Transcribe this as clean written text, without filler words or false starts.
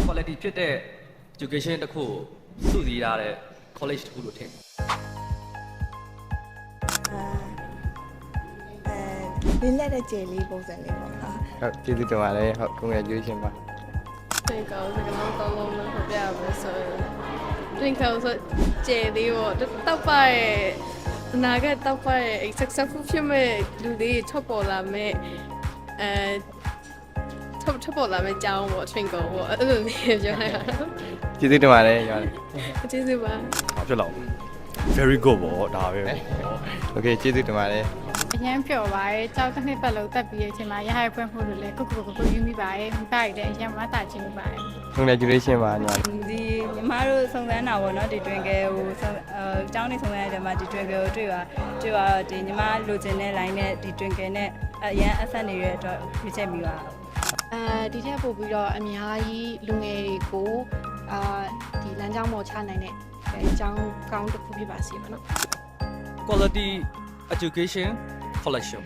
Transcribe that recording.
quality ဖြစ်တဲ့ education တစ်ခုစုစည်းရတဲ့ college တစ်ခုလို့ထင်လင်းလက်တဲ့ကျေလေးပုံစံလေးပေါ့ဟာ ဟုတ်ကျေးဇူးတင်ပါတယ်ဟုတ် congratulation ပါ Twinkle စကလုံးကောင်းလုံးလို့ပြောပြပါဆိုရင် Twinkle ဆိုကျေလေးပေါ့တောက်ပါရဲ့အနာဂတ်တောက်ပါရဲ့ successful ဖြစ်မဲ့လူတွေထပ်ပေါ်လာမဲ့ထပ်ပေါ်လာမဲ့ကြောင်းပေါ့ Twinkle ပေါ့အဲ့လိုမျိုးပြောလိုက်တာ ကျေးဇူးတင်ပါတယ်ညီမ ကျေးဇူးပါ ဖြစ်လောက် very good ပေါ့ဒါပဲ โอเคကျေးဇူးတင်ပါတယ် အရင်ပျော်ပါရဲ့ကြောက်တစ်နှစ်ပတ်လုံးတက်ပြီးတဲ့အချိန်မှာရဟရဖွင့်ဖို့လို့လဲကိုယူမိပါရဲ့မိဘတွေလည်းအရင်မတာချင်မိပါရဲ့ congratulation ပါညီမ ဒီညီမတို့စုံစမ်းတာပေါ့နော်ဒီ Twinkle ကိုအကြောင်းနေစုံစမ်းရတဲ့မှာဒီ Twinkle ကိုတွေ့တော့ဒီညီမလိုချင်တဲ့ line နဲ့ဒီ Twinkle နဲ့အရန်အဆက်နေတဲ့အတွက်ပြည့်ချက်မိပါ ဒီထက်ပို့ပြီးတော့အများကြီးလူငယ်တွေကိုဒီလမ်းကြောင်းပေါ်ချနိုင်တဲ့အကြောင်းကောင်းတစ်ခုဖြစ်ပါစေပါနော် quality education collection